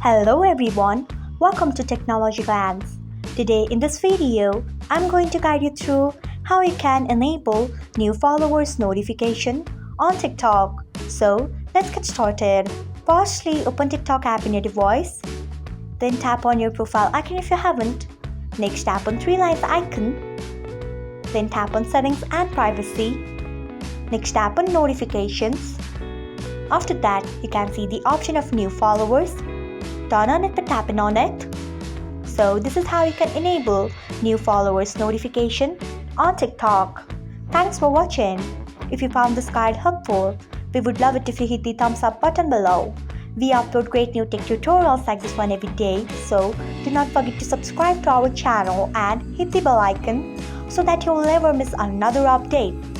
Hello everyone, welcome to Technologyglance. Today in this video, I'm going to guide you through how you can enable new followers notification on TikTok. So let's get started. Firstly, open TikTok app in your device. Then tap on your profile icon if you haven't. Next, tap on three lines icon. Then tap on settings and privacy. Next, tap on notifications. After that, you can see the option of new followers. Turn on it by tapping on it. So this is how you can enable new followers notification on TikTok. Thanks for watching. If you found this guide helpful, we would love it if you hit the thumbs up button below. We upload great new tech tutorials like this one every day, so do not forget to subscribe to our channel and hit the bell icon so that you will never miss another update.